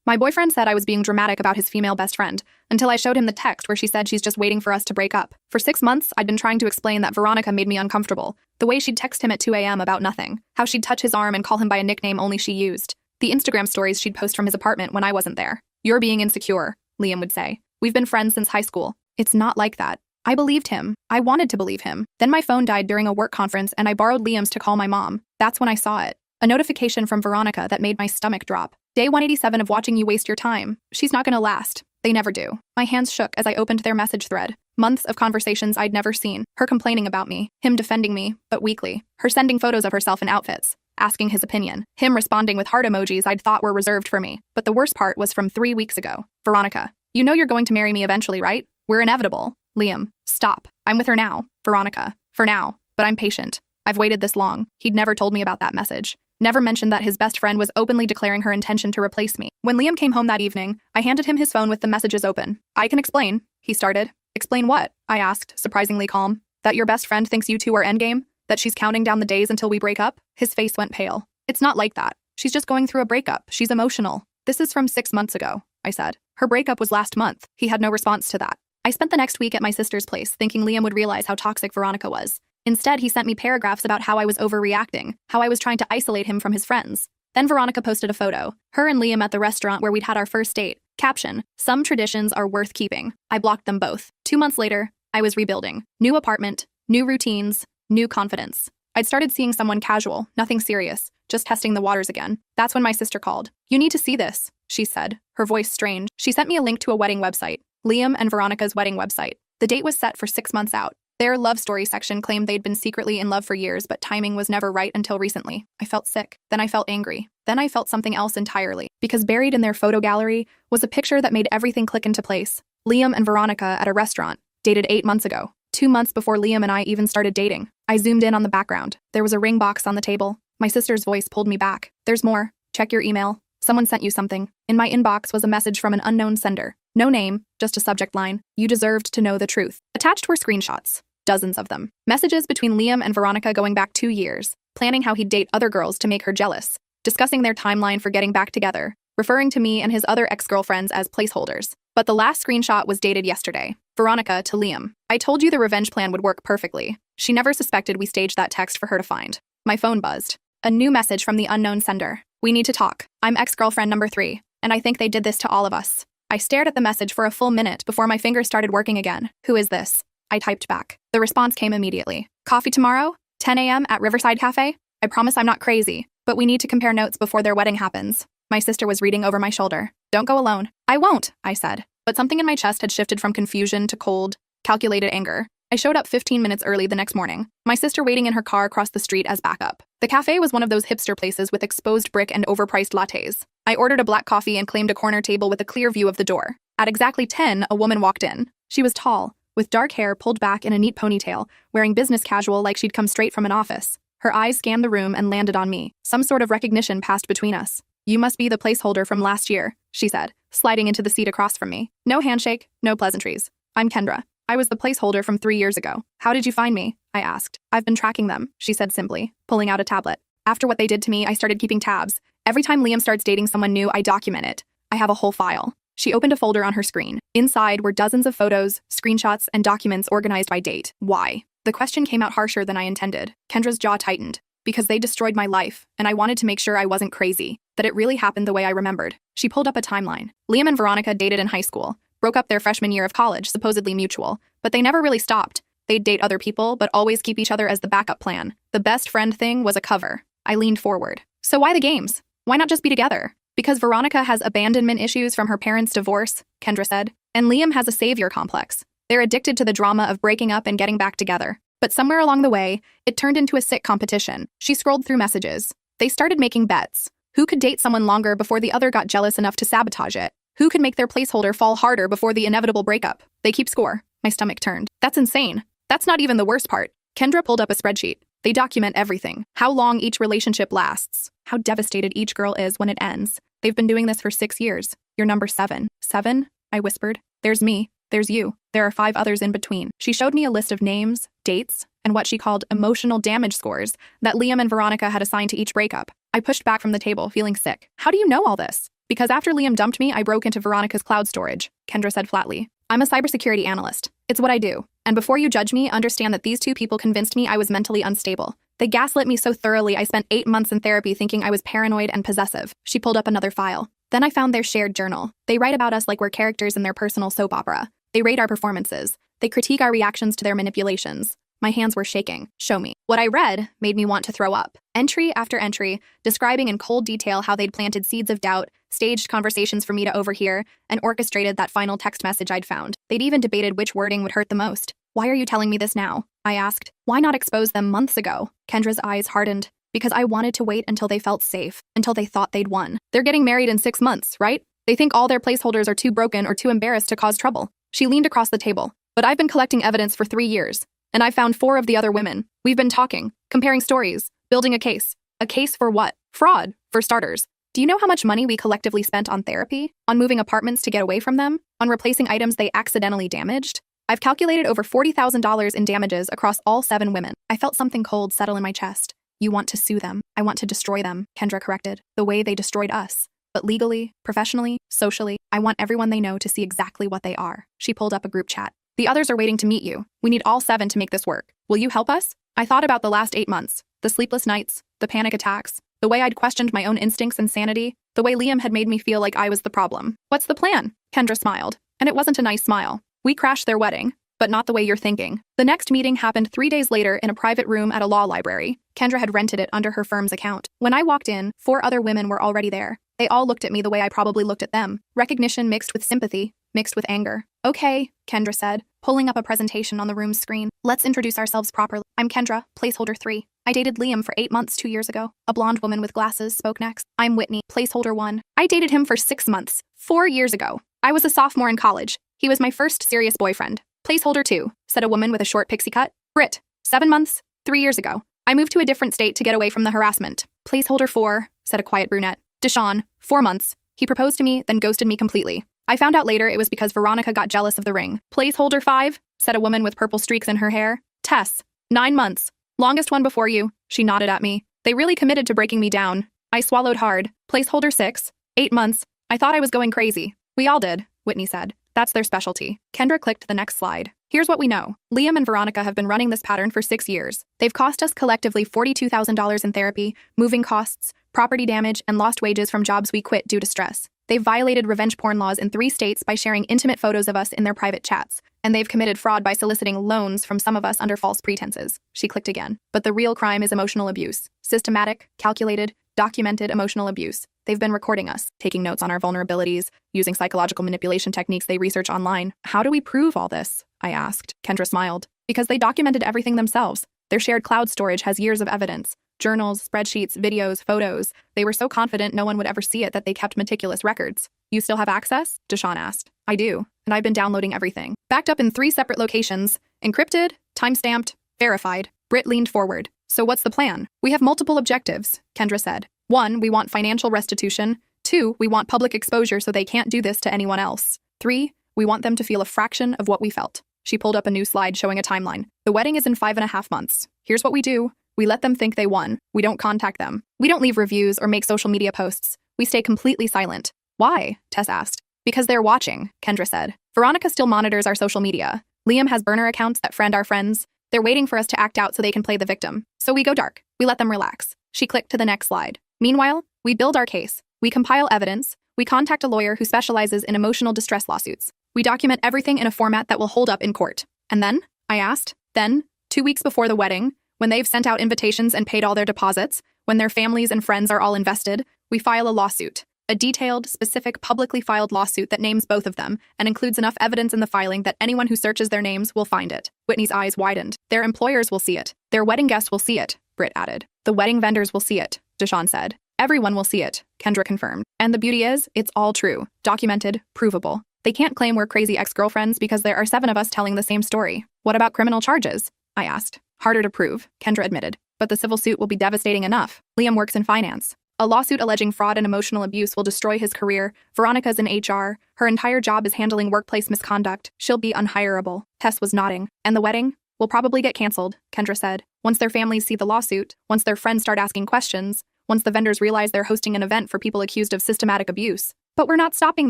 My boyfriend said I was being dramatic about his female best friend, until I showed him the text where she said she's just waiting for us to break up. For 6 months, I'd been trying to explain that Veronica made me uncomfortable. The way she'd text him at 2 a.m. about nothing. How she'd touch his arm and call him by a nickname only she used. The Instagram stories she'd post from his apartment when I wasn't there. "You're being insecure," Liam would say. "We've been friends since high school." It's not like that. I believed him. I wanted to believe him. Then my phone died during a work conference and I borrowed Liam's to call my mom. That's when I saw it. A notification from Veronica that made my stomach drop. "Day 187 of watching you waste your time. She's not gonna last." They never do. My hands shook as I opened their message thread. Months of conversations I'd never seen. Her complaining about me. Him defending me, but weakly. Her sending photos of herself in outfits. Asking his opinion. Him responding with heart emojis I'd thought were reserved for me. But the worst part was from 3 weeks ago. "Veronica, you know you're going to marry me eventually, right? We're inevitable." Liam, "Stop. I'm with her now." "Veronica, for now. But I'm patient. I've waited this long." He'd never told me about that message. Never mentioned that his best friend was openly declaring her intention to replace me. When Liam came home that evening, I handed him his phone with the messages open. "I can explain," he started. "Explain what?" I asked, surprisingly calm. "That your best friend thinks you two are endgame? That she's counting down the days until we break up?" His face went pale. "It's not like that. She's just going through a breakup. She's emotional." "This is from 6 months ago," I said. "Her breakup was last month." He had no response to that. I spent the next week at my sister's place, thinking Liam would realize how toxic Veronica was. Instead, he sent me paragraphs about how I was overreacting, how I was trying to isolate him from his friends. Then Veronica posted a photo. Her and Liam at the restaurant where we'd had our first date. Caption, "Some traditions are worth keeping." I blocked them both. 2 months later, I was rebuilding. New apartment, new routines, new confidence. I'd started seeing someone casual, nothing serious, just testing the waters again. That's when my sister called. "You need to see this," she said, her voice strained. She sent me a link to a wedding website. Liam and Veronica's wedding website. The date was set for 6 months out. Their love story section claimed they'd been secretly in love for years, but timing was never right until recently. I felt sick. Then I felt angry. Then I felt something else entirely. Because buried in their photo gallery was a picture that made everything click into place. Liam and Veronica at a restaurant, dated 8 months ago. 2 months before Liam and I even started dating. I zoomed in on the background. There was a ring box on the table. My sister's voice pulled me back. "There's more. Check your email. Someone sent you something." In my inbox was a message from an unknown sender. No name, just a subject line. "You deserved to know the truth." Attached were screenshots. Dozens of them. Messages between Liam and Veronica going back 2 years, planning how he'd date other girls to make her jealous, discussing their timeline for getting back together, referring to me and his other ex-girlfriends as placeholders. But the last screenshot was dated yesterday. Veronica to Liam. "I told you the revenge plan would work perfectly." She never suspected we staged that text for her to find. My phone buzzed. A new message from the unknown sender. "We need to talk. I'm ex-girlfriend number 3, and I think they did this to all of us." I stared at the message for a full minute before my fingers started working again. "Who is this?" I typed back. The response came immediately. "Coffee tomorrow? 10 a.m. at Riverside Cafe? I promise I'm not crazy, but we need to compare notes before their wedding happens." My sister was reading over my shoulder. "Don't go alone." "I won't," I said. But something in my chest had shifted from confusion to cold, calculated anger. I showed up 15 minutes early the next morning, my sister waiting in her car across the street as backup. The cafe was one of those hipster places with exposed brick and overpriced lattes. I ordered a black coffee and claimed a corner table with a clear view of the door. At exactly 10, a woman walked in. She was tall, with dark hair pulled back in a neat ponytail, wearing business casual like she'd come straight from an office. Her eyes scanned the room and landed on me. Some sort of recognition passed between us. "You must be the placeholder from last year," she said, sliding into the seat across from me. No handshake, no pleasantries. "I'm Kendra. I was the placeholder from 3 years ago." "How did you find me?" I asked. "I've been tracking them," she said simply, pulling out a tablet. "After what they did to me, I started keeping tabs. Every time Liam starts dating someone new, I document it. I have a whole file." She opened a folder on her screen. Inside were dozens of photos, screenshots, and documents organized by date. Why? The question came out harsher than I intended. Kendra's jaw tightened. "Because they destroyed my life, and I wanted to make sure I wasn't crazy, that it really happened the way I remembered." She pulled up a timeline. Liam and Veronica dated in high school, broke up their freshman year of college, supposedly mutual, but they never really stopped. They'd date other people, but always keep each other as the backup plan. The best friend thing was a cover. I leaned forward. "So why the games? Why not just be together?" "Because Veronica has abandonment issues from her parents' divorce," Kendra said, "and Liam has a savior complex. They're addicted to the drama of breaking up and getting back together." But somewhere along the way, it turned into a sick competition. She scrolled through messages. They started making bets. Who could date someone longer before the other got jealous enough to sabotage it? Who could make their placeholder fall harder before the inevitable breakup? They keep score. My stomach turned. That's insane. That's not even the worst part. Kendra pulled up a spreadsheet. They document everything. How long each relationship lasts. How devastated each girl is when it ends. They've been doing this for 6 years. "You're number 7. 7? I whispered. "There's me. There's you. There are 5 others in between." She showed me a list of names, dates, and what she called emotional damage scores that Liam and Veronica had assigned to each breakup. I pushed back from the table, feeling sick. "How do you know all this?" Because after Liam dumped me, I broke into Veronica's cloud storage, Kendra said flatly. I'm a cybersecurity analyst. It's what I do. And before you judge me, understand that these two people convinced me I was mentally unstable. They gaslit me so thoroughly I spent 8 months in therapy thinking I was paranoid and possessive. She pulled up another file. Then I found their shared journal. They write about us like we're characters in their personal soap opera. They rate our performances. They critique our reactions to their manipulations. My hands were shaking. Show me. What I read made me want to throw up. Entry after entry, describing in cold detail how they'd planted seeds of doubt, staged conversations for me to overhear, and orchestrated that final text message I'd found. They'd even debated which wording would hurt the most. Why are you telling me this now? I asked. Why not expose them months ago? Kendra's eyes hardened. Because I wanted to wait until they felt safe, until they thought they'd won. They're getting married in 6 months, right? They think all their placeholders are too broken or too embarrassed to cause trouble. She leaned across the table. But I've been collecting evidence for 3 years. And I found 4 of the other women. We've been talking, comparing stories, building a case. A case for what? Fraud, for starters. Do you know how much money we collectively spent on therapy? On moving apartments to get away from them? On replacing items they accidentally damaged? I've calculated over $40,000 in damages across all 7 women. I felt something cold settle in my chest. You want to sue them. I want to destroy them, Kendra corrected, the way they destroyed us. But legally, professionally, socially, I want everyone they know to see exactly what they are. She pulled up a group chat. The others are waiting to meet you. We need all 7 to make this work. Will you help us? I thought about the last 8 months, the sleepless nights, the panic attacks, the way I'd questioned my own instincts and sanity, the way Liam had made me feel like I was the problem. What's the plan? Kendra smiled. And it wasn't a nice smile. We crashed their wedding, but not the way you're thinking. The next meeting happened 3 days later in a private room at a law library. Kendra had rented it under her firm's account. When I walked in, 4 other women were already there. They all looked at me the way I probably looked at them. Recognition mixed with sympathy, mixed with anger. Okay, Kendra said, pulling up a presentation on the room's screen. Let's introduce ourselves properly. I'm Kendra, placeholder 3. I dated Liam for 8 months 2 years ago. A blonde woman with glasses spoke next. I'm Whitney, placeholder 1. I dated him for 6 months, 4 years ago. I was a sophomore in college. He was my first serious boyfriend. Placeholder 2, said a woman with a short pixie cut. Britt, 7 months, 3 years ago. I moved to a different state to get away from the harassment. Placeholder 4, said a quiet brunette. Deshaun, 4 months. He proposed to me, then ghosted me completely. I found out later it was because Veronica got jealous of the ring. Placeholder 5, said a woman with purple streaks in her hair. Tess, 9 months. Longest one before you. She nodded at me. They really committed to breaking me down. I swallowed hard. Placeholder 6, 8 months. I thought I was going crazy. We all did, Whitney said. That's their specialty. Kendra clicked the next slide. Here's what we know. Liam and Veronica have been running this pattern for 6 years. They've cost us collectively $42,000 in therapy, moving costs, property damage, and lost wages from jobs we quit due to stress. They've violated revenge porn laws in 3 states by sharing intimate photos of us in their private chats. And they've committed fraud by soliciting loans from some of us under false pretenses. She clicked again. But the real crime is emotional abuse. Systematic, calculated, documented emotional abuse. They've been recording us, taking notes on our vulnerabilities, using psychological manipulation techniques they research online. How do we prove all this? I asked. Kendra smiled. Because they documented everything themselves. Their shared cloud storage has years of evidence. Journals, spreadsheets, videos, photos. They were so confident no one would ever see it that they kept meticulous records. You still have access? Deshaun asked. I do, and I've been downloading everything. Backed up in 3 separate locations. Encrypted, time-stamped, verified. Britt leaned forward. So what's the plan? We have multiple objectives, Kendra said. 1, we want financial restitution. 2, we want public exposure so they can't do this to anyone else. 3, we want them to feel a fraction of what we felt. She pulled up a new slide showing a timeline. The wedding is in 5.5 months. Here's what we do. We let them think they won. We don't contact them. We don't leave reviews or make social media posts. We stay completely silent. Why? Tess asked. Because they're watching, Kendra said. Veronica still monitors our social media. Liam has burner accounts that friend our friends. They're waiting for us to act out so they can play the victim. So we go dark. We let them relax. She clicked to the next slide. Meanwhile, we build our case. We compile evidence. We contact a lawyer who specializes in emotional distress lawsuits. We document everything in a format that will hold up in court. And then? I asked. Then, 2 weeks before the wedding, when they've sent out invitations and paid all their deposits, when their families and friends are all invested, we file a lawsuit. A detailed, specific, publicly filed lawsuit that names both of them and includes enough evidence in the filing that anyone who searches their names will find it. Whitney's eyes widened. Their employers will see it. Their wedding guests will see it, Britt added. The wedding vendors will see it, Deshaun said. Everyone will see it, Kendra confirmed. And the beauty is, it's all true, documented, provable. They can't claim we're crazy ex-girlfriends because there are 7 of us telling the same story. What about criminal charges? I asked. Harder to prove, Kendra admitted. But the civil suit will be devastating enough. Liam works in finance. A lawsuit alleging fraud and emotional abuse will destroy his career. Veronica's in HR. Her entire job is handling workplace misconduct. She'll be unhireable. Tess was nodding. And the wedding? Will probably get canceled, Kendra said. Once their families see the lawsuit, once their friends start asking questions, once the vendors realize they're hosting an event for people accused of systematic abuse. But we're not stopping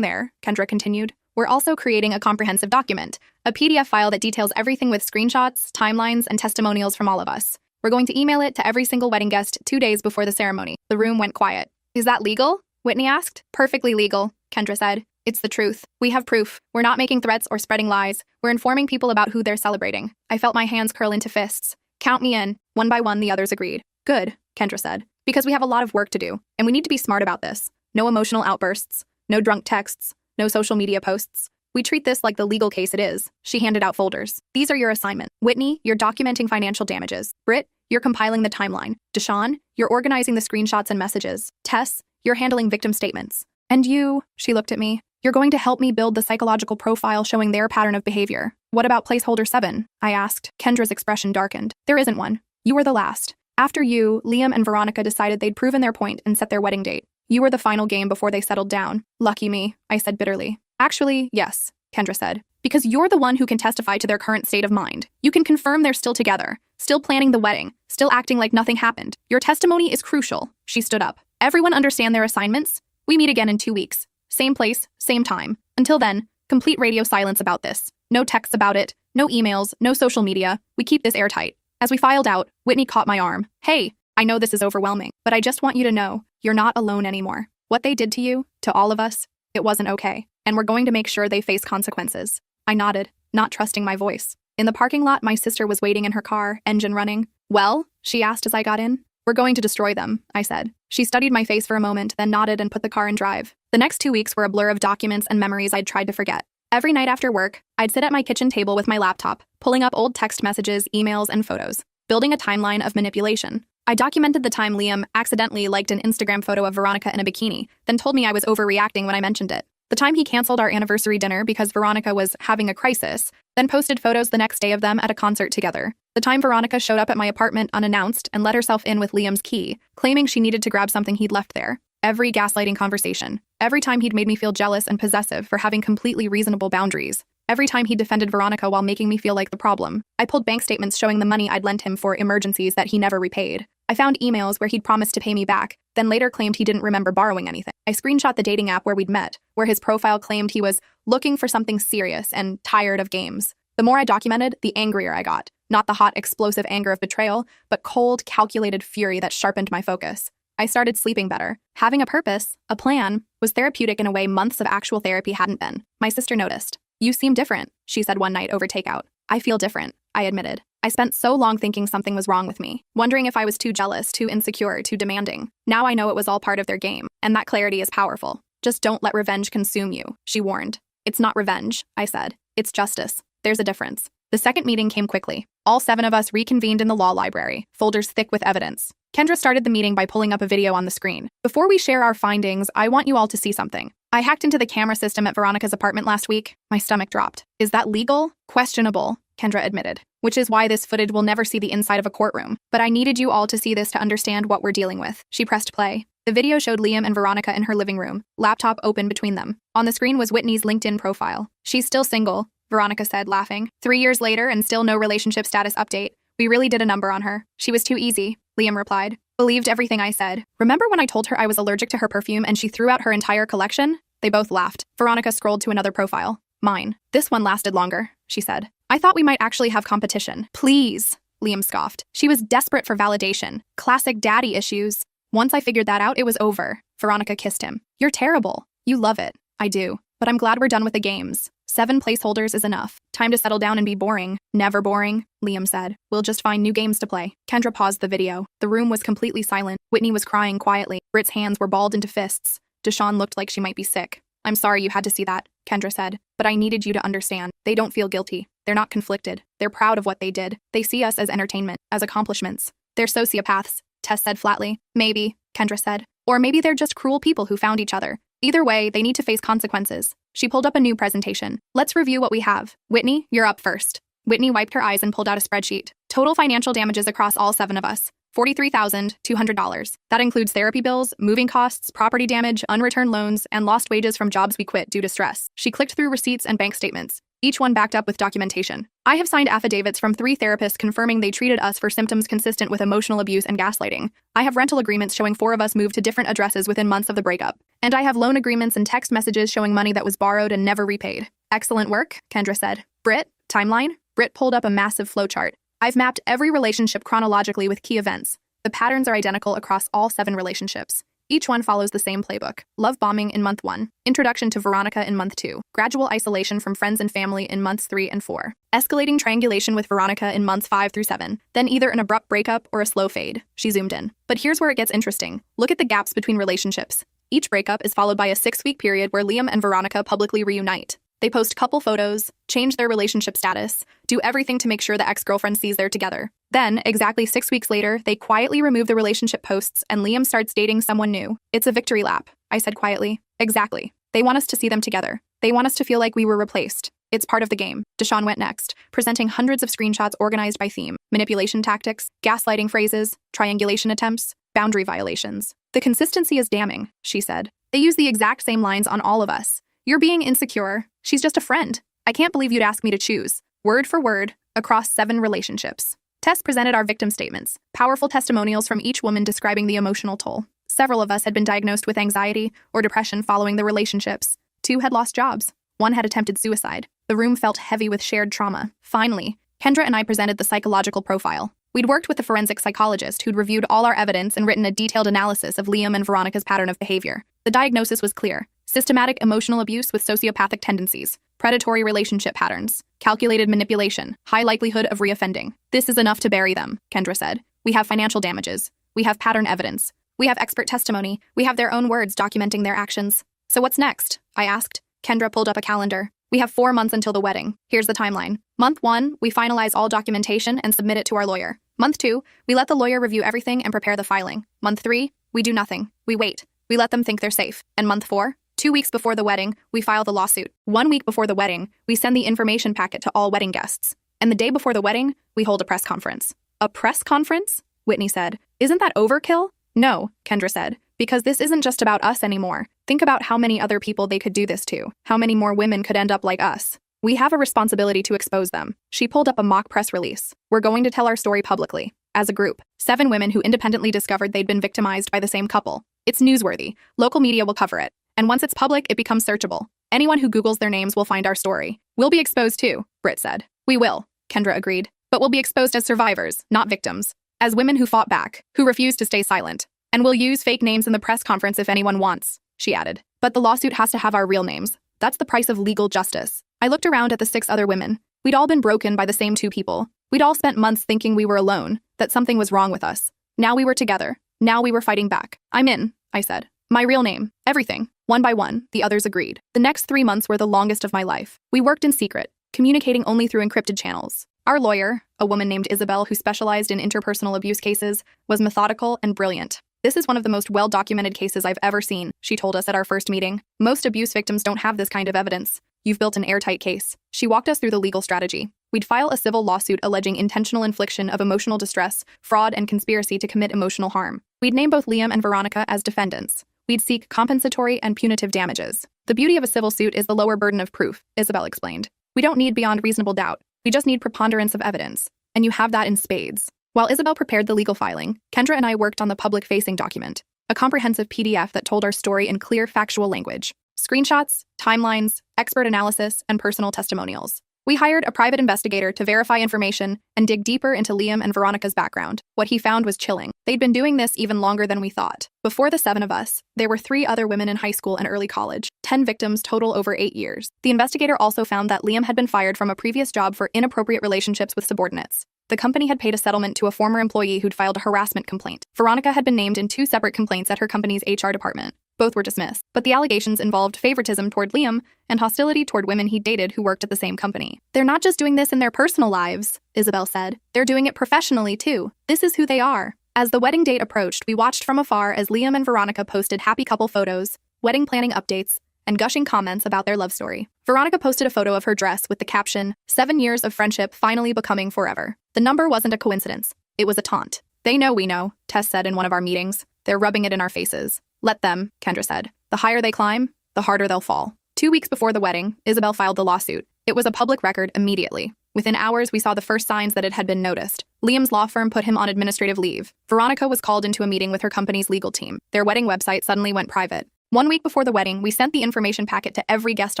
there, Kendra continued. We're also creating a comprehensive document, a PDF file that details everything with screenshots, timelines, and testimonials from all of us. We're going to email it to every single wedding guest 2 days before the ceremony. The room went quiet. Is that legal? Whitney asked. Perfectly legal, Kendra said. It's the truth. We have proof. We're not making threats or spreading lies. We're informing people about who they're celebrating. I felt my hands curl into fists. Count me in. One by one, the others agreed. Good, Kendra said. Because we have a lot of work to do, and we need to be smart about this. No emotional outbursts. No drunk texts. No social media posts. We treat this like the legal case it is. She handed out folders. These are your assignments. Whitney, you're documenting financial damages. Britt, you're compiling the timeline. Deshawn, you're organizing the screenshots and messages. Tess, you're handling victim statements. And you, she looked at me, you're going to help me build the psychological profile showing their pattern of behavior. What about placeholder 7? I asked. Kendra's expression darkened. There isn't one. You were the last. After you, Liam and Veronica decided they'd proven their point and set their wedding date. You were the final game before they settled down. Lucky me, I said bitterly. Actually, yes, Kendra said. Because you're the one who can testify to their current state of mind. You can confirm they're still together, still planning the wedding, still acting like nothing happened. Your testimony is crucial. She stood up. Everyone understand their assignments? We meet again in 2 weeks. Same place, same time. Until then, complete radio silence about this. No texts about it, no emails, no social media. We keep this airtight. As we filed out, Whitney caught my arm. Hey, I know this is overwhelming, but I just want you to know, you're not alone anymore. What they did to you, to all of us, it wasn't okay. And we're going to make sure they face consequences. I nodded, not trusting my voice. In the parking lot, my sister was waiting in her car, engine running. Well, she asked as I got in. We're going to destroy them, I said. She studied my face for a moment, then nodded and put the car in drive. The next 2 weeks were a blur of documents and memories I'd tried to forget. Every night after work, I'd sit at my kitchen table with my laptop, pulling up old text messages, emails, and photos, building a timeline of manipulation. I documented the time Liam accidentally liked an Instagram photo of Veronica in a bikini, then told me I was overreacting when I mentioned it. The time he canceled our anniversary dinner because Veronica was having a crisis, then posted photos the next day of them at a concert together. The time Veronica showed up at my apartment unannounced and let herself in with Liam's key, claiming she needed to grab something he'd left there. Every gaslighting conversation. Every time he'd made me feel jealous and possessive for having completely reasonable boundaries. Every time he defended Veronica while making me feel like the problem. I pulled bank statements showing the money I'd lent him for emergencies that he never repaid. I found emails where he'd promised to pay me back, then later claimed he didn't remember borrowing anything. I screenshot the dating app where we'd met, where his profile claimed he was looking for something serious and tired of games. The more I documented, the angrier I got. Not the hot, explosive anger of betrayal, but cold, calculated fury that sharpened my focus. I started sleeping better. Having a purpose, a plan, was therapeutic in a way months of actual therapy hadn't been. My sister noticed. You seem different, she said one night over takeout. I feel different, I admitted. I spent so long thinking something was wrong with me, wondering if I was too jealous, too insecure, too demanding. Now I know it was all part of their game, and that clarity is powerful. Just don't let revenge consume you, she warned. It's not revenge, I said. It's justice. There's a difference. The second meeting came quickly. All 7 of us reconvened in the law library, folders thick with evidence. Kendra started the meeting by pulling up a video on the screen. Before we share our findings, I want you all to see something. I hacked into the camera system at Veronica's apartment last week. My stomach dropped. Is that legal? Questionable, Kendra admitted. Which is why this footage will never see the inside of a courtroom. But I needed you all to see this to understand what we're dealing with. She pressed play. The video showed Liam and Veronica in her living room, laptop open between them. On the screen was Whitney's LinkedIn profile. She's still single, Veronica said, laughing. 3 years later and still no relationship status update. We really did a number on her. She was too easy, Liam replied. Believed everything I said. Remember when I told her I was allergic to her perfume and she threw out her entire collection? They both laughed. Veronica scrolled to another profile. Mine. This one lasted longer, she said. I thought we might actually have competition. Please, Liam scoffed. She was desperate for validation. Classic daddy issues. Once I figured that out, it was over. Veronica kissed him. You're terrible. You love it. I do. But I'm glad we're done with the games. 7 placeholders is enough. Time to settle down and be boring. Never boring, Liam said. We'll just find new games to play. Kendra paused the video. The room was completely silent. Whitney was crying quietly. Britt's hands were balled into fists. Deshawn looked like she might be sick. I'm sorry you had to see that, Kendra said. But I needed you to understand. They don't feel guilty. They're not conflicted. They're proud of what they did. They see us as entertainment, as accomplishments. They're sociopaths, Tess said flatly. Maybe, Kendra said. Or maybe they're just cruel people who found each other. Either way, they need to face consequences. She pulled up a new presentation. Let's review what we have. Whitney, you're up first. Whitney wiped her eyes and pulled out a spreadsheet. Total financial damages across all 7 of us. $43,200. That includes therapy bills, moving costs, property damage, unreturned loans, and lost wages from jobs we quit due to stress. She clicked through receipts and bank statements. each one backed up with documentation. I have signed affidavits from 3 therapists confirming they treated us for symptoms consistent with emotional abuse and gaslighting. I have rental agreements showing 4 of us moved to different addresses within months of the breakup. And I have loan agreements and text messages showing money that was borrowed and never repaid. Excellent work, Kendra said. Britt, timeline? Britt pulled up a massive flowchart. I've mapped every relationship chronologically with key events. The patterns are identical across all 7 relationships. Each one follows the same playbook. Love bombing in month 1. Introduction to Veronica in month 2. Gradual isolation from friends and family in months 3 and 4. Escalating triangulation with Veronica in months 5 through 7. Then either an abrupt breakup or a slow fade. She zoomed in. But here's where it gets interesting. Look at the gaps between relationships. Each breakup is followed by a 6-week period where Liam and Veronica publicly reunite. They post couple photos, change their relationship status, do everything to make sure the ex-girlfriend sees they're together. Then, exactly 6 weeks later, they quietly remove the relationship posts and Liam starts dating someone new. It's a victory lap, I said quietly. Exactly. They want us to see them together. They want us to feel like we were replaced. It's part of the game. Deshawn went next, presenting hundreds of screenshots organized by theme, manipulation tactics, gaslighting phrases, triangulation attempts, boundary violations. The consistency is damning, she said. They use the exact same lines on all of us. You're being insecure. She's just a friend. I can't believe you'd ask me to choose, word for word, across 7 relationships. Tess presented our victim statements, powerful testimonials from each woman describing the emotional toll. Several of us had been diagnosed with anxiety or depression following the relationships. 2 had lost jobs. 1 had attempted suicide. The room felt heavy with shared trauma. Finally, Kendra and I presented the psychological profile. We'd worked with a forensic psychologist who'd reviewed all our evidence and written a detailed analysis of Liam and Veronica's pattern of behavior. The diagnosis was clear. Systematic emotional abuse with sociopathic tendencies, predatory relationship patterns, calculated manipulation, high likelihood of reoffending. This is enough to bury them, Kendra said. We have financial damages. We have pattern evidence. We have expert testimony. We have their own words documenting their actions. So what's next? I asked. Kendra pulled up a calendar. We have 4 months until the wedding. Here's the timeline. Month 1, we finalize all documentation and submit it to our lawyer. Month 2, we let the lawyer review everything and prepare the filing. Month 3, we do nothing. We wait. We let them think they're safe. And month 4, 2 weeks before the wedding, we file the lawsuit. 1 week before the wedding, we send the information packet to all wedding guests. And the day before the wedding, we hold a press conference. A press conference? Whitney said. Isn't that overkill? No, Kendra said, because this isn't just about us anymore. Think about how many other people they could do this to. How many more women could end up like us. We have a responsibility to expose them. She pulled up a mock press release. We're going to tell our story publicly. As a group, 7 women who independently discovered they'd been victimized by the same couple. It's newsworthy. Local media will cover it. And once it's public, it becomes searchable. Anyone who Googles their names will find our story. We'll be exposed too, Britt said. We will, Kendra agreed. But we'll be exposed as survivors, not victims. As women who fought back, who refused to stay silent. And we'll use fake names in the press conference if anyone wants, she added. But the lawsuit has to have our real names. That's the price of legal justice. I looked around at the 6 other women. We'd all been broken by the same 2 people. We'd all spent months thinking we were alone, that something was wrong with us. Now we were together. Now we were fighting back. I'm in, I said. My real name, everything. One by one, the others agreed. The next 3 months were the longest of my life. We worked in secret, communicating only through encrypted channels. Our lawyer, a woman named Isabel who specialized in interpersonal abuse cases, was methodical and brilliant. This is one of the most well-documented cases I've ever seen, she told us at our first meeting. Most abuse victims don't have this kind of evidence. You've built an airtight case. She walked us through the legal strategy. We'd file a civil lawsuit alleging intentional infliction of emotional distress, fraud, and conspiracy to commit emotional harm. We'd name both Liam and Veronica as defendants. We'd seek compensatory and punitive damages. The beauty of a civil suit is the lower burden of proof, Isabel explained. We don't need beyond reasonable doubt. We just need preponderance of evidence. And you have that in spades. While Isabel prepared the legal filing, Kendra and I worked on the public-facing document, a comprehensive PDF that told our story in clear, factual language. Screenshots, timelines, expert analysis, and personal testimonials. We hired a private investigator to verify information and dig deeper into Liam and Veronica's background. What he found was chilling. They'd been doing this even longer than we thought. Before the 7 of us, there were 3 other women in high school and early college, 10 victims total over 8 years. The investigator also found that Liam had been fired from a previous job for inappropriate relationships with subordinates. The company had paid a settlement to a former employee who'd filed a harassment complaint. Veronica had been named in 2 separate complaints at her company's HR department. Both were dismissed, but the allegations involved favoritism toward Liam and hostility toward women he dated who worked at the same company. They're not just doing this in their personal lives, Isabel said. They're doing it professionally, too. This is who they are. As the wedding date approached, we watched from afar as Liam and Veronica posted happy couple photos, wedding planning updates, and gushing comments about their love story. Veronica posted a photo of her dress with the caption, 7 years of friendship finally becoming forever. The number wasn't a coincidence. It was a taunt. They know we know, Tess said in one of our meetings. They're rubbing it in our faces. Let them, Kendra said. The higher they climb, the harder they'll fall. 2 weeks before the wedding, Isabel filed the lawsuit. It was a public record immediately. Within hours, we saw the first signs that it had been noticed. Liam's law firm put him on administrative leave. Veronica was called into a meeting with her company's legal team. Their wedding website suddenly went private. 1 week before the wedding, we sent the information packet to every guest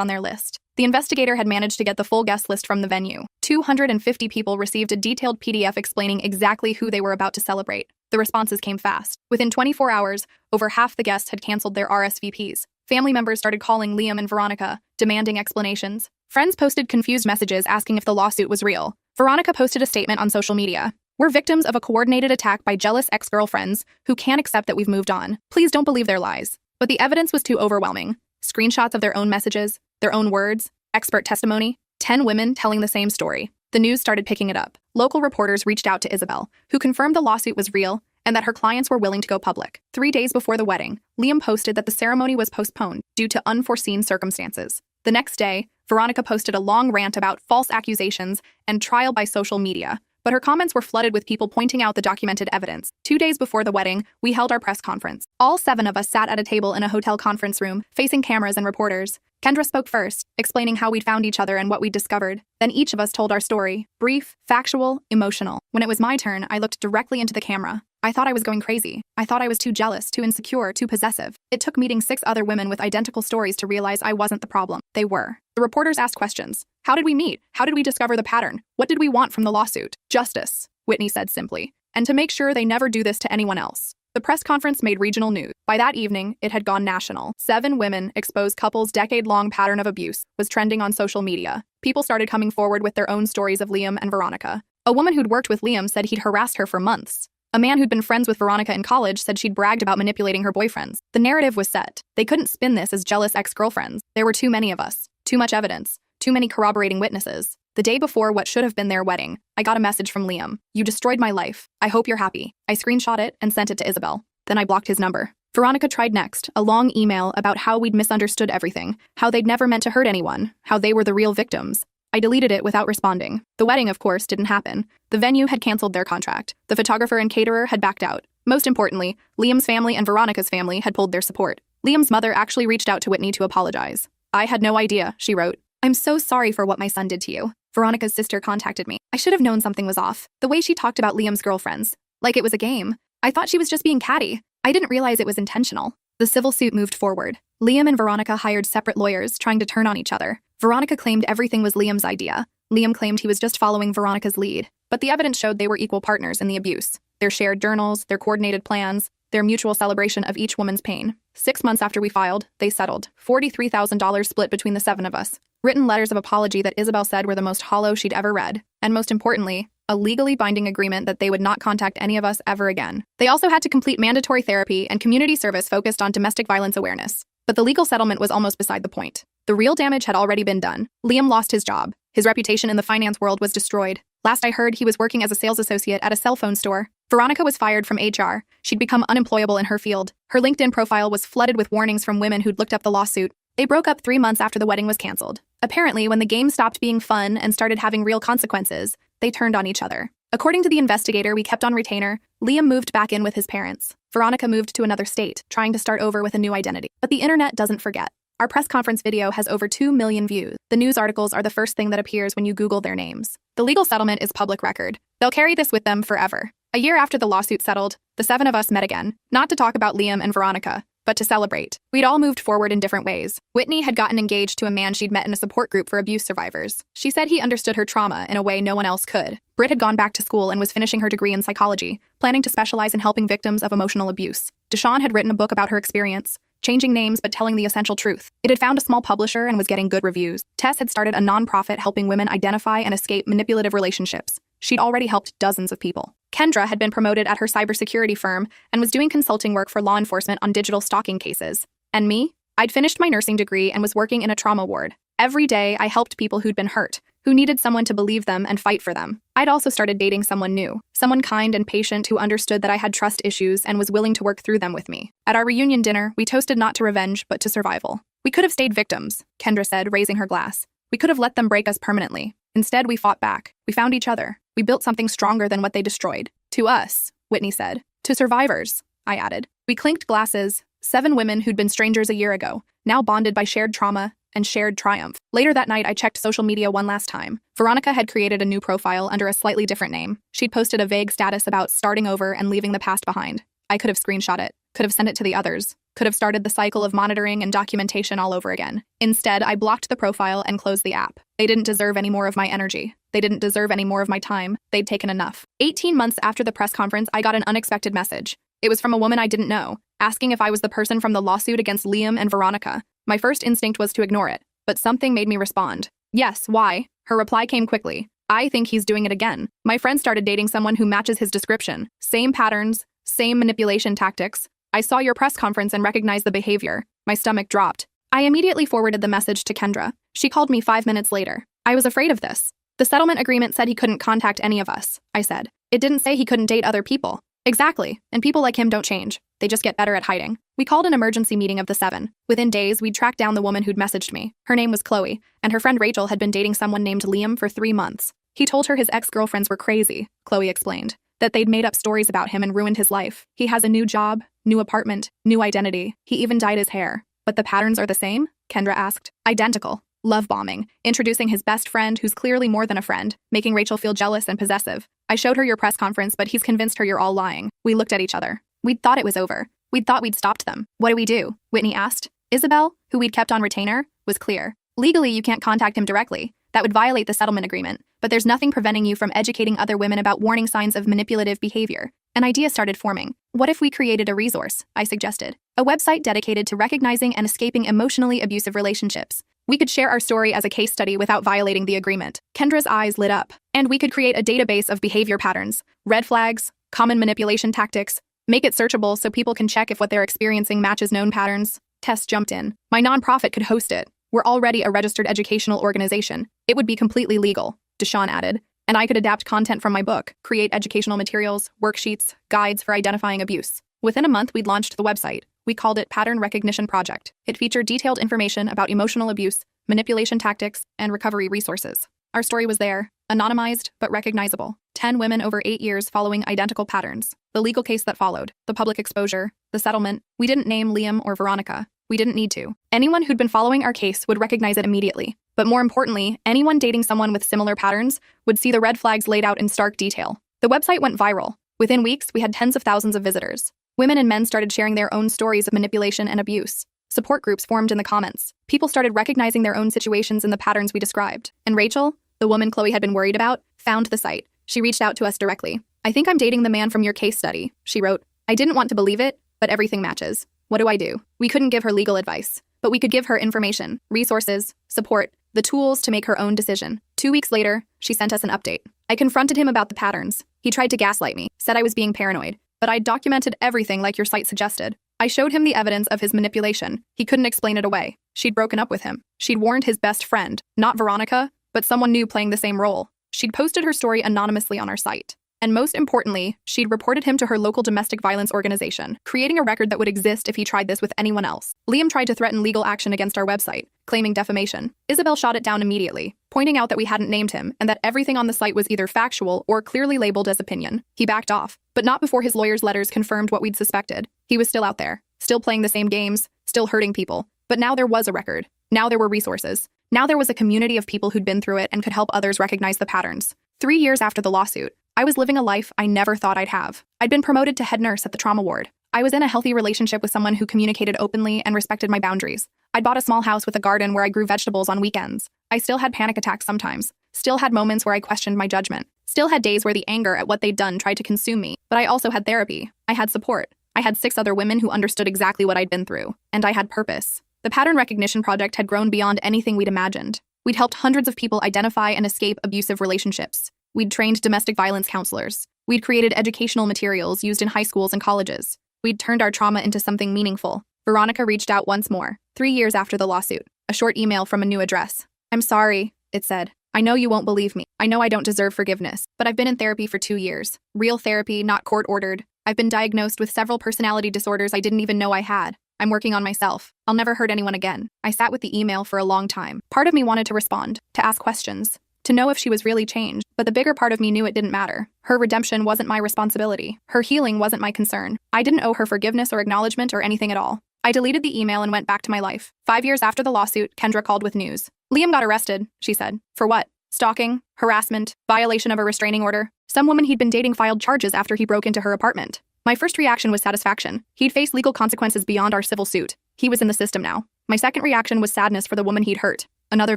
on their list. The investigator had managed to get the full guest list from the venue. 250 people received a detailed PDF explaining exactly who they were about to celebrate. The responses came fast. Within 24 hours, over half the guests had canceled their RSVPs. Family members started calling Liam and Veronica, demanding explanations. Friends posted confused messages asking if the lawsuit was real. Veronica posted a statement on social media. "We're victims of a coordinated attack by jealous ex-girlfriends who can't accept that we've moved on. Please don't believe their lies." But the evidence was too overwhelming. Screenshots of their own messages, their own words, expert testimony, 10 women telling the same story. The news started picking it up. Local reporters reached out to Isabel, who confirmed the lawsuit was real and that her clients were willing to go public. 3 days before the wedding, Liam posted that the ceremony was postponed due to unforeseen circumstances. The next day, Veronica posted a long rant about false accusations and trial by social media, but her comments were flooded with people pointing out the documented evidence. 2 days before the wedding, we held our press conference. All 7 of us sat at a table in a hotel conference room, facing cameras and reporters. Kendra spoke first, explaining how we'd found each other and what we'd discovered. Then each of us told our story, brief, factual, emotional. When it was my turn, I looked directly into the camera. I thought I was going crazy. I thought I was too jealous, too insecure, too possessive. It took meeting 6 other women with identical stories to realize I wasn't the problem. They were. The reporters asked questions. How did we meet? How did we discover the pattern? What did we want from the lawsuit? Justice, Whitney said simply. And to make sure they never do this to anyone else. The press conference made regional news. By that evening, it had gone national. 7 women exposed couples' decade-long pattern of abuse was trending on social media. People started coming forward with their own stories of Liam and Veronica. A woman who'd worked with Liam said he'd harassed her for months. A man who'd been friends with Veronica in college said she'd bragged about manipulating her boyfriends. The narrative was set. They couldn't spin this as jealous ex-girlfriends. There were too many of us. Too much evidence. Too many corroborating witnesses. The day before what should have been their wedding, I got a message from Liam. "You destroyed my life. I hope you're happy." I screenshot it and sent it to Isabel. Then I blocked his number. Veronica tried next, a long email about how we'd misunderstood everything, how they'd never meant to hurt anyone, how they were the real victims. I deleted it without responding. The wedding, of course, didn't happen. The venue had canceled their contract. The photographer and caterer had backed out. Most importantly, Liam's family and Veronica's family had pulled their support. Liam's mother actually reached out to Whitney to apologize. "I had no idea," she wrote. "I'm so sorry for what my son did to you." Veronica's sister contacted me. "I should have known something was off. The way she talked about Liam's girlfriends. Like it was a game. I thought she was just being catty. I didn't realize it was intentional." The civil suit moved forward. Liam and Veronica hired separate lawyers, trying to turn on each other. Veronica claimed everything was Liam's idea. Liam claimed he was just following Veronica's lead. But the evidence showed they were equal partners in the abuse. Their shared journals, their coordinated plans, their mutual celebration of each woman's pain. 6 months after we filed, they settled. $43,000 split between the 7 of us. Written letters of apology that Isabel said were the most hollow she'd ever read. And most importantly, a legally binding agreement that they would not contact any of us ever again. They also had to complete mandatory therapy and community service focused on domestic violence awareness. But the legal settlement was almost beside the point. The real damage had already been done. Liam lost his job. His reputation in the finance world was destroyed. Last I heard, he was working as a sales associate at a cell phone store. Veronica was fired from HR. She'd become unemployable in her field. Her LinkedIn profile was flooded with warnings from women who'd looked up the lawsuit. They broke up 3 months after the wedding was canceled. Apparently, when the game stopped being fun and started having real consequences, they turned on each other. According to the investigator we kept on retainer, Liam moved back in with his parents. Veronica moved to another state, trying to start over with a new identity. But the internet doesn't forget. Our press conference video has over 2 million views. The news articles are the first thing that appears when you Google their names. The legal settlement is public record. They'll carry this with them forever. A year after the lawsuit settled, the 7 of us met again, not to talk about Liam and Veronica, but to celebrate. We'd all moved forward in different ways. Whitney had gotten engaged to a man she'd met in a support group for abuse survivors. She said he understood her trauma in a way no one else could. Britt had gone back to school and was finishing her degree in psychology, planning to specialize in helping victims of emotional abuse. Deshawn had written a book about her experience, changing names but telling the essential truth. It had found a small publisher and was getting good reviews. Tess had started a nonprofit helping women identify and escape manipulative relationships. She'd already helped dozens of people. Kendra had been promoted at her cybersecurity firm and was doing consulting work for law enforcement on digital stalking cases. And me? I'd finished my nursing degree and was working in a trauma ward. Every day, I helped people who'd been hurt, who needed someone to believe them and fight for them. I'd also started dating someone new, someone kind and patient who understood that I had trust issues and was willing to work through them with me. At our reunion dinner, we toasted not to revenge, but to survival. We could have stayed victims, Kendra said, raising her glass. We could have let them break us permanently. Instead, we fought back. We found each other. We built something stronger than what they destroyed. To us, Whitney said. To survivors, I added. We clinked glasses, 7 women who'd been strangers a year ago, now bonded by shared trauma and shared triumph. Later that night, I checked social media one last time. Veronica had created a new profile under a slightly different name. She'd posted a vague status about starting over and leaving the past behind. I could have screenshot it, could have sent it to the others, could have started the cycle of monitoring and documentation all over again. Instead, I blocked the profile and closed the app. They didn't deserve any more of my energy. They didn't deserve any more of my time. They'd taken enough. 18 months after the press conference, I got an unexpected message. It was from a woman I didn't know, asking if I was the person from the lawsuit against Liam and Veronica. My first instinct was to ignore it, but something made me respond. Yes, why? Her reply came quickly. I think he's doing it again. My friend started dating someone who matches his description. Same patterns, same manipulation tactics. I saw your press conference and recognized the behavior. My stomach dropped. I immediately forwarded the message to Kendra. She called me 5 minutes later. I was afraid of this. The settlement agreement said he couldn't contact any of us, I said. It didn't say he couldn't date other people. Exactly, and people like him don't change. They just get better at hiding. We called an emergency meeting of the 7. Within days, we'd tracked down the woman who'd messaged me. Her name was Chloe, and her friend Rachel had been dating someone named Liam for 3 months. He told her his ex-girlfriends were crazy, Chloe explained, that they'd made up stories about him and ruined his life. He has a new job, new apartment, new identity. He even dyed his hair. But the patterns are the same? Kendra asked. Identical. Love bombing, introducing his best friend who's clearly more than a friend, making Rachel feel jealous and possessive. I showed her your press conference, but he's convinced her you're all lying. We looked at each other. We'd thought it was over. We'd thought we'd stopped them. What do we do? Whitney asked. Isabel, who we'd kept on retainer, was clear. Legally, you can't contact him directly. That would violate the settlement agreement, but there's nothing preventing you from educating other women about warning signs of manipulative behavior. An idea started forming. What if we created a resource? I suggested. A website dedicated to recognizing and escaping emotionally abusive relationships. We could share our story as a case study without violating the agreement. Kendra's eyes lit up. And we could create a database of behavior patterns, red flags, common manipulation tactics, make it searchable so people can check if what they're experiencing matches known patterns. Tess jumped in. My nonprofit could host it. We're already a registered educational organization. It would be completely legal, Deshawn added. And I could adapt content from my book, create educational materials, worksheets, guides for identifying abuse. Within a month, we'd launched the website. We called it Pattern Recognition Project. It featured detailed information about emotional abuse, manipulation tactics, and recovery resources. Our story was there, anonymized but recognizable. 10 women over 8 years following identical patterns. The legal case that followed, the public exposure, the settlement. We didn't name Liam or Veronica. We didn't need to. Anyone who'd been following our case would recognize it immediately. But more importantly, anyone dating someone with similar patterns would see the red flags laid out in stark detail. The website went viral. Within weeks, we had tens of thousands of visitors. Women and men started sharing their own stories of manipulation and abuse. Support groups formed in the comments. People started recognizing their own situations in the patterns we described. And Rachel, the woman Chloe had been worried about, found the site. She reached out to us directly. I think I'm dating the man from your case study, she wrote. I didn't want to believe it, but everything matches. What do? We couldn't give her legal advice, but we could give her information, resources, support, the tools to make her own decision. 2 weeks later, she sent us an update. I confronted him about the patterns. He tried to gaslight me, said I was being paranoid, but I documented everything like your site suggested. I showed him the evidence of his manipulation. He couldn't explain it away. She'd broken up with him. She'd warned his best friend, not Veronica, but someone new playing the same role. She'd posted her story anonymously on our site. And most importantly, she'd reported him to her local domestic violence organization, creating a record that would exist if he tried this with anyone else. Liam tried to threaten legal action against our website, claiming defamation. Isabel shot it down immediately, pointing out that we hadn't named him and that everything on the site was either factual or clearly labeled as opinion. He backed off, but not before his lawyer's letters confirmed what we'd suspected. He was still out there, still playing the same games, still hurting people. But now there was a record. Now there were resources. Now there was a community of people who'd been through it and could help others recognize the patterns. 3 years after the lawsuit, I was living a life I never thought I'd have. I'd been promoted to head nurse at the trauma ward. I was in a healthy relationship with someone who communicated openly and respected my boundaries. I'd bought a small house with a garden where I grew vegetables on weekends. I still had panic attacks sometimes. Still had moments where I questioned my judgment. Still had days where the anger at what they'd done tried to consume me. But I also had therapy. I had support. I had 6 other women who understood exactly what I'd been through. And I had purpose. The Pattern Recognition Project had grown beyond anything we'd imagined. We'd helped hundreds of people identify and escape abusive relationships. We'd trained domestic violence counselors. We'd created educational materials used in high schools and colleges. We'd turned our trauma into something meaningful. Veronica reached out once more, 3 years after the lawsuit. A short email from a new address. I'm sorry, it said. I know you won't believe me. I know I don't deserve forgiveness, but I've been in therapy for 2 years. Real therapy, not court-ordered. I've been diagnosed with several personality disorders I didn't even know I had. I'm working on myself. I'll never hurt anyone again. I sat with the email for a long time. Part of me wanted to respond, to ask questions, to know if she was really changed, but the bigger part of me knew it didn't matter. Her redemption wasn't my responsibility. Her healing wasn't my concern. I didn't owe her forgiveness or acknowledgement or anything at all. I deleted the email and went back to my life. 5 years after the lawsuit, Kendra called with news. Liam got arrested, she said. For what? Stalking, harassment, violation of a restraining order. Some woman he'd been dating filed charges after he broke into her apartment. My first reaction was satisfaction. He'd face legal consequences beyond our civil suit. He was in the system now. My second reaction was sadness for the woman he'd hurt. Another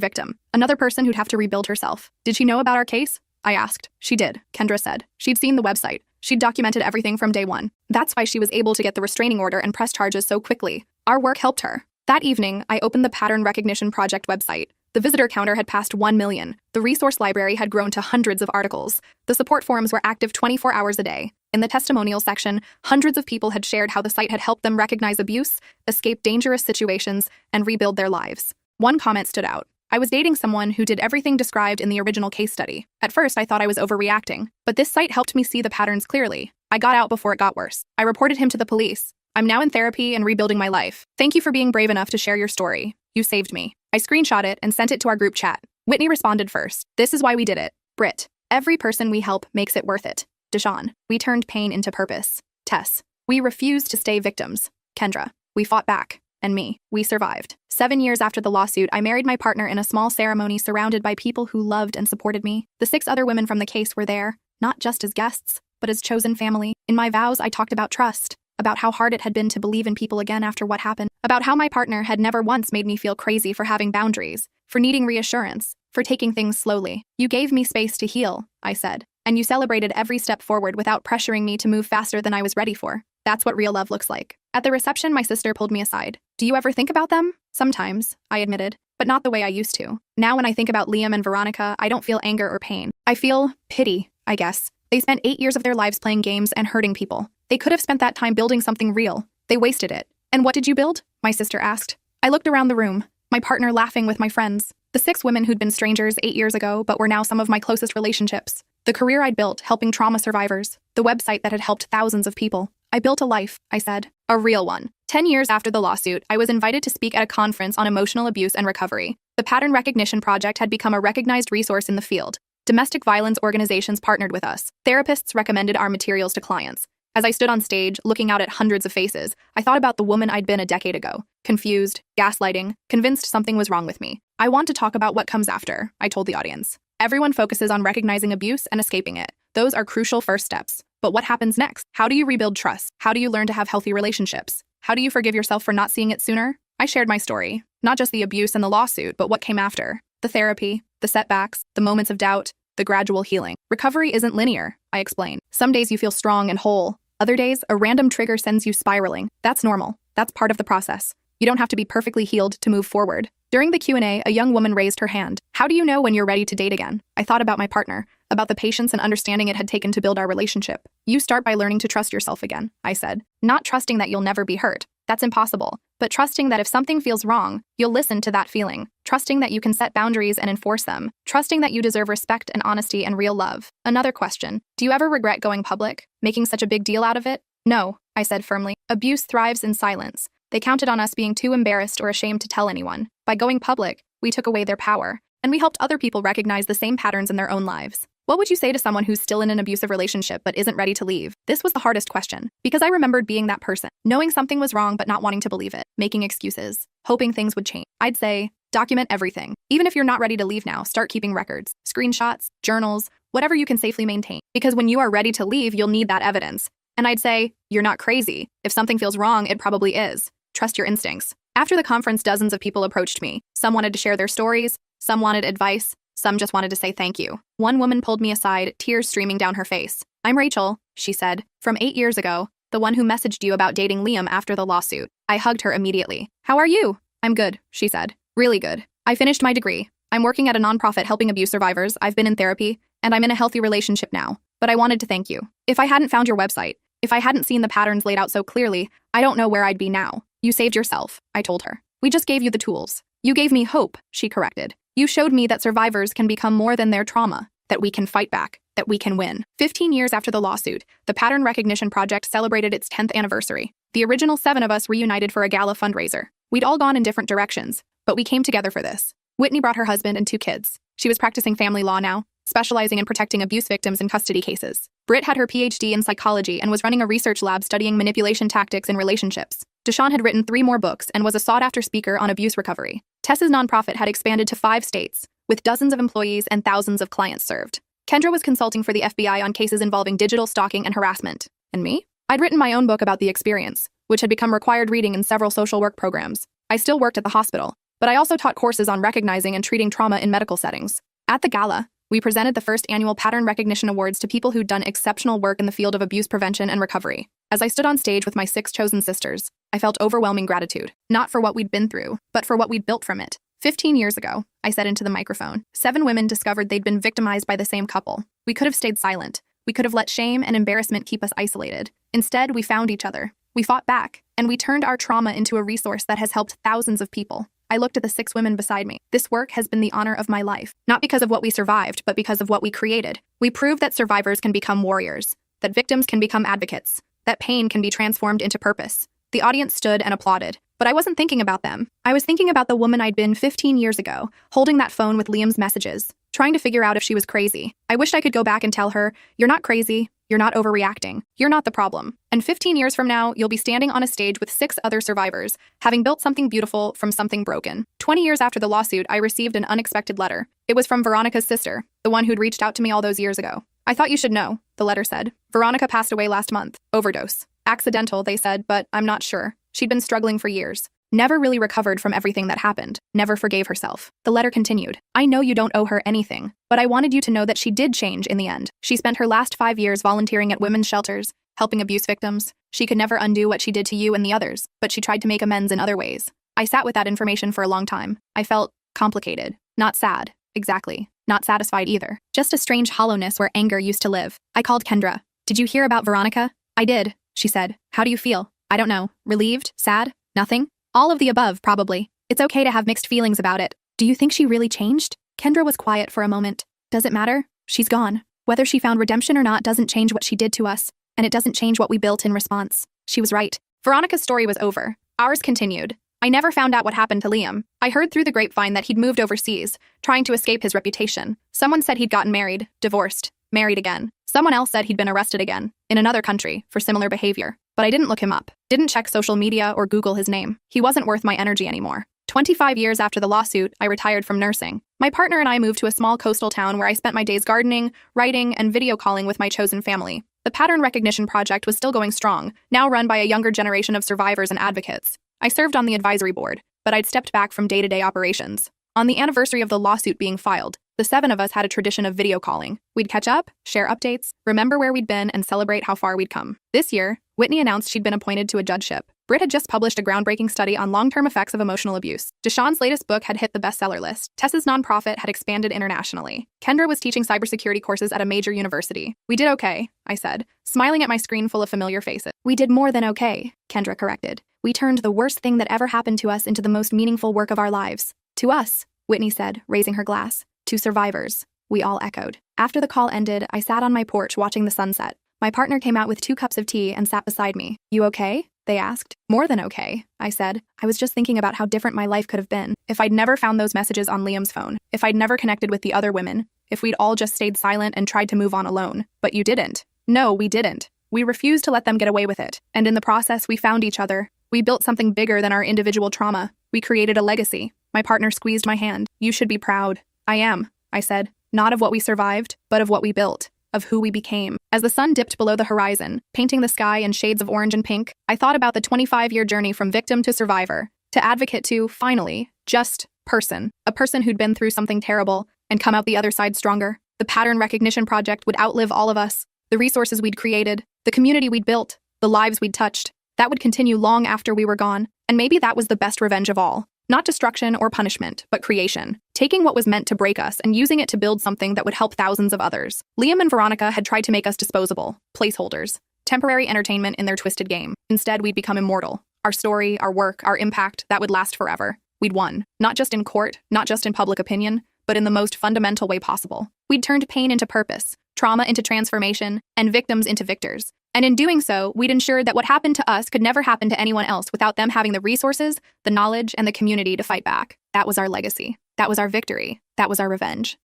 victim. Another person who'd have to rebuild herself. Did she know about our case? I asked. She did, Kendra said. She'd seen the website. She'd documented everything from day one. That's why she was able to get the restraining order and press charges so quickly. Our work helped her. That evening, I opened the Pattern Recognition Project website. The visitor counter had passed 1 million. The resource library had grown to hundreds of articles. The support forums were active 24 hours a day. In the testimonial section, hundreds of people had shared how the site had helped them recognize abuse, escape dangerous situations, and rebuild their lives. One comment stood out. I was dating someone who did everything described in the original case study. At first, I thought I was overreacting, but this site helped me see the patterns clearly. I got out before it got worse. I reported him to the police. I'm now in therapy and rebuilding my life. Thank you for being brave enough to share your story. You saved me. I screenshot it and sent it to our group chat. Whitney responded first. This is why we did it. Britt. Every person we help makes it worth it. Deshawn. We turned pain into purpose. Tess. We refused to stay victims. Kendra. We fought back. And me. We survived. 7 years after the lawsuit, I married my partner in a small ceremony surrounded by people who loved and supported me. The 6 other women from the case were there, not just as guests, but as chosen family. In my vows, I talked about trust, about how hard it had been to believe in people again after what happened, about how my partner had never once made me feel crazy for having boundaries, for needing reassurance, for taking things slowly. You gave me space to heal, I said, and you celebrated every step forward without pressuring me to move faster than I was ready for. That's what real love looks like. At the reception, my sister pulled me aside. Do you ever think about them? Sometimes, I admitted, but not the way I used to. Now when I think about Liam and Veronica, I don't feel anger or pain. I feel pity, I guess. They spent 8 years of their lives playing games and hurting people. They could have spent that time building something real. They wasted it. And what did you build? My sister asked. I looked around the room, my partner laughing with my friends. The 6 women who'd been strangers 8 years ago, but were now some of my closest relationships. The career I'd built, helping trauma survivors. The website that had helped thousands of people. I built a life, I said. A real one. 10 years after the lawsuit, I was invited to speak at a conference on emotional abuse and recovery. The Pattern Recognition Project had become a recognized resource in the field. Domestic violence organizations partnered with us. Therapists recommended our materials to clients. As I stood on stage, looking out at hundreds of faces, I thought about the woman I'd been a decade ago. Confused, gaslighting, convinced something was wrong with me. I want to talk about what comes after, I told the audience. Everyone focuses on recognizing abuse and escaping it. Those are crucial first steps. But what happens next? How do you rebuild trust? How do you learn to have healthy relationships? How do you forgive yourself for not seeing it sooner? I shared my story. Not just the abuse and the lawsuit, but what came after. The therapy, the setbacks, the moments of doubt, the gradual healing. Recovery isn't linear, I explained. Some days you feel strong and whole. Other days, a random trigger sends you spiraling. That's normal. That's part of the process. You don't have to be perfectly healed to move forward. During the Q&A, a young woman raised her hand. How do you know when you're ready to date again? I thought about my partner, about the patience and understanding it had taken to build our relationship. You start by learning to trust yourself again, I said. Not trusting that you'll never be hurt. That's impossible. But trusting that if something feels wrong, you'll listen to that feeling. Trusting that you can set boundaries and enforce them. Trusting that you deserve respect and honesty and real love. Another question. Do you ever regret going public? Making such a big deal out of it? No, I said firmly. Abuse thrives in silence. They counted on us being too embarrassed or ashamed to tell anyone. By going public, we took away their power, and we helped other people recognize the same patterns in their own lives. What would you say to someone who's still in an abusive relationship but isn't ready to leave? This was the hardest question, because I remembered being that person, knowing something was wrong but not wanting to believe it, making excuses, hoping things would change. I'd say, document everything. Even if you're not ready to leave now, start keeping records, screenshots, journals, whatever you can safely maintain. Because when you are ready to leave, you'll need that evidence. And I'd say, you're not crazy. If something feels wrong, it probably is. Trust your instincts. After the conference, dozens of people approached me. Some wanted to share their stories, some wanted advice, some just wanted to say thank you. One woman pulled me aside, tears streaming down her face. I'm Rachel, she said, from 8 years ago, the one who messaged you about dating Liam after the lawsuit. I hugged her immediately. How are you? I'm good, she said. Really good. I finished my degree. I'm working at a nonprofit helping abuse survivors. I've been in therapy, and I'm in a healthy relationship now. But I wanted to thank you. If I hadn't found your website, if I hadn't seen the patterns laid out so clearly, I don't know where I'd be now. You saved yourself, I told her. We just gave you the tools. You gave me hope, she corrected. You showed me that survivors can become more than their trauma, that we can fight back, that we can win. 15 years after the lawsuit, the Pattern Recognition Project celebrated its 10th anniversary. The original 7 of us reunited for a gala fundraiser. We'd all gone in different directions, but we came together for this. Whitney brought her husband and 2 kids. She was practicing family law now, specializing in protecting abuse victims in custody cases. Britt had her PhD in psychology and was running a research lab studying manipulation tactics in relationships. Deshaun had written 3 more books and was a sought-after speaker on abuse recovery. Tess's nonprofit had expanded to 5 states, with dozens of employees and thousands of clients served. Kendra was consulting for the FBI on cases involving digital stalking and harassment. And me? I'd written my own book about the experience, which had become required reading in several social work programs. I still worked at the hospital, but I also taught courses on recognizing and treating trauma in medical settings. At the gala, we presented the first annual Pattern Recognition Awards to people who'd done exceptional work in the field of abuse prevention and recovery. As I stood on stage with my 6 chosen sisters, I felt overwhelming gratitude, not for what we'd been through, but for what we'd built from it. 15 years ago, I said into the microphone, 7 women discovered they'd been victimized by the same couple. We could have stayed silent. We could have let shame and embarrassment keep us isolated. Instead, we found each other. We fought back, and we turned our trauma into a resource that has helped thousands of people. I looked at the 6 women beside me. This work has been the honor of my life, not because of what we survived, but because of what we created. We proved that survivors can become warriors, that victims can become advocates, that pain can be transformed into purpose. The audience stood and applauded, but I wasn't thinking about them. I was thinking about the woman I'd been 15 years ago, holding that phone with Liam's messages, trying to figure out if she was crazy. I wished I could go back and tell her, "You're not crazy. You're not overreacting. You're not the problem." And 15 years from now, you'll be standing on a stage with 6 other survivors, having built something beautiful from something broken. 20 years after the lawsuit, I received an unexpected letter. It was from Veronica's sister, the one who'd reached out to me all those years ago. "I thought you should know," the letter said. "Veronica passed away last month. Overdose. Accidental, they said, but I'm not sure. She'd been struggling for years. Never really recovered from everything that happened. Never forgave herself." The letter continued. "I know you don't owe her anything, but I wanted you to know that she did change in the end. She spent her last 5 years volunteering at women's shelters, helping abuse victims. She could never undo what she did to you and the others, but she tried to make amends in other ways." I sat with that information for a long time. I felt complicated. Not sad. Exactly. Not satisfied either. Just a strange hollowness where anger used to live. I called Kendra. "Did you hear about Veronica?" "I did," she said. "How do you feel?" "I don't know. Relieved? Sad? Nothing?" "All of the above, probably. It's okay to have mixed feelings about it." "Do you think she really changed?" Kendra was quiet for a moment. "Does it matter? She's gone. Whether she found redemption or not doesn't change what she did to us, and it doesn't change what we built in response." She was right. Veronica's story was over. Ours continued. I never found out what happened to Liam. I heard through the grapevine that he'd moved overseas, trying to escape his reputation. Someone said he'd gotten married, divorced, married again. Someone else said he'd been arrested again, in another country, for similar behavior. But I didn't look him up, didn't check social media or Google his name. He wasn't worth my energy anymore. 25 years after the lawsuit, I retired from nursing. My partner and I moved to a small coastal town where I spent my days gardening, writing, and video calling with my chosen family. The Pattern Recognition Project was still going strong, now run by a younger generation of survivors and advocates. I served on the advisory board, but I'd stepped back from day-to-day operations. On the anniversary of the lawsuit being filed, the 7 of us had a tradition of video calling. We'd catch up, share updates, remember where we'd been, and celebrate how far we'd come. This year, Whitney announced she'd been appointed to a judgeship. Britt had just published a groundbreaking study on long-term effects of emotional abuse. Deshaun's latest book had hit the bestseller list. Tess's nonprofit had expanded internationally. Kendra was teaching cybersecurity courses at a major university. "We did okay," I said, smiling at my screen full of familiar faces. "We did more than okay," Kendra corrected. "We turned the worst thing that ever happened to us into the most meaningful work of our lives." "To us," Whitney said, raising her glass. "To survivors," we all echoed. After the call ended, I sat on my porch watching the sunset. My partner came out with 2 cups of tea and sat beside me. "You okay?" they asked. "More than okay," I said. I was just thinking about how different my life could have been if I'd never found those messages on Liam's phone, if I'd never connected with the other women, if we'd all just stayed silent and tried to move on alone. But you didn't. No, we didn't. We refused to let them get away with it. And in the process, we found each other. We built something bigger than our individual trauma. We created a legacy. My partner squeezed my hand. "You should be proud." "I am," I said. "Not of what we survived, but of what we built. Of who we became." As the sun dipped below the horizon, painting the sky in shades of orange and pink, I thought about the 25-year journey from victim to survivor, to advocate to, finally, just person. A person who'd been through something terrible and come out the other side stronger. The Pattern Recognition Project would outlive all of us. The resources we'd created, the community we'd built, the lives we'd touched. That would continue long after we were gone. And maybe that was the best revenge of all. Not destruction or punishment, but creation. Taking what was meant to break us and using it to build something that would help thousands of others. Liam and Veronica had tried to make us disposable, placeholders, temporary entertainment in their twisted game. Instead, we'd become immortal. Our story, our work, our impact, that would last forever. We'd won. Not just in court, not just in public opinion, but in the most fundamental way possible. We'd turned pain into purpose, trauma into transformation, and victims into victors. And in doing so, we'd ensured that what happened to us could never happen to anyone else without them having the resources, the knowledge, and the community to fight back. That was our legacy. That was our victory. That was our revenge.